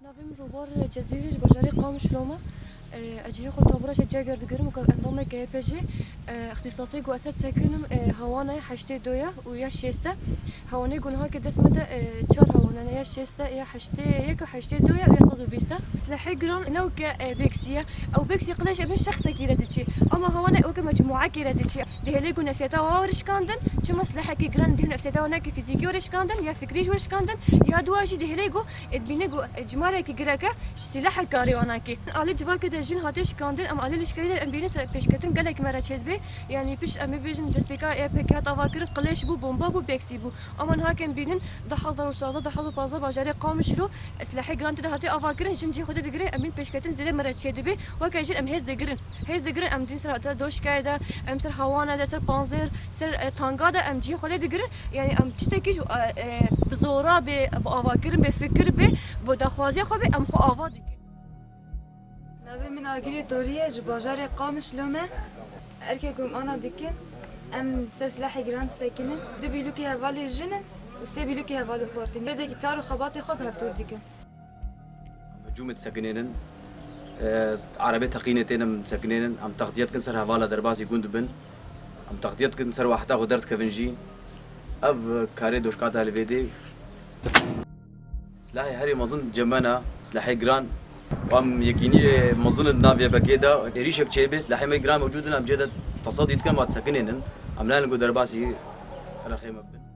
نافیم روبار جزیرش بجاری قام شلومه اجي خو طابرش جاگر دگرم که اندام که پیجی اختصاصی گو اسد سکنم هوانه هشته دویا و یا شسته هوانه گونها که دست مده چهار هوانه یا شسته یا هشته یک و هشته دویا و یا صد و بیسته سلاحی گران نو که بیکسیه او بیکسی قلش ابن شخص کی ردیچی اما هوانه او که مجموعه کی ردیچی دهلی گونه سیتا وارش کاندن چه مسلحه کی گران ده نفسیتا و نک فیزیکی ورش کاندن یا فکری ورش کاندن یا دواجی دهلی گو ادبینه گو جماره کی گرکه سلاح کاری وانکی علی جوال که جن هاتش کاندن ام علی لشکری ام بینه پیشکتن گلک مرا چید بی یعنی پیش ام بیجن دسپیکا ای پکات اواکر قلیش بو بمبا بو بیکسی بو اما هاکن بینن 10016 115 باجری قامش رو اسلحه گرانت ده هاتی اواکر جن جی خود دگری ام پیشکتن زیر مرا چید بی وک جن ام هز دگرن ام دین سر دوش کایده ام سر هوانه ده سر پانزر سر تانگا ده ام جی خود دگرن یعنی ام چتکی جو بزورا به اواکر به فکر به بو دخوازی خو ام خو آوادی نوی من آگری توریه جو باجار قامش لومه ارککم آنا دکن ام سر سلاح گران ساکنه دو بیلو که حوالی جنن و سه بیلو که حوالی خورتین بده که کار و خبات خوب هفتور دکن هجوم ساكنين عربية تقينتين مسكنين ام تغطيات كنسر هوالا درباسي جوند بن ام تغطيات كنسر واحدة غدرت كفنجي اب كاري دوشكاتا الفيدي سلاحي هاري مظن جمانا سلاحي جران وام يكيني مظن النافيا بكيدا ريشك تشيبي سلاحي ما جران موجودين ام جيدا تصادي كم ساكنين ام لا نقول درباسي رخيمة بن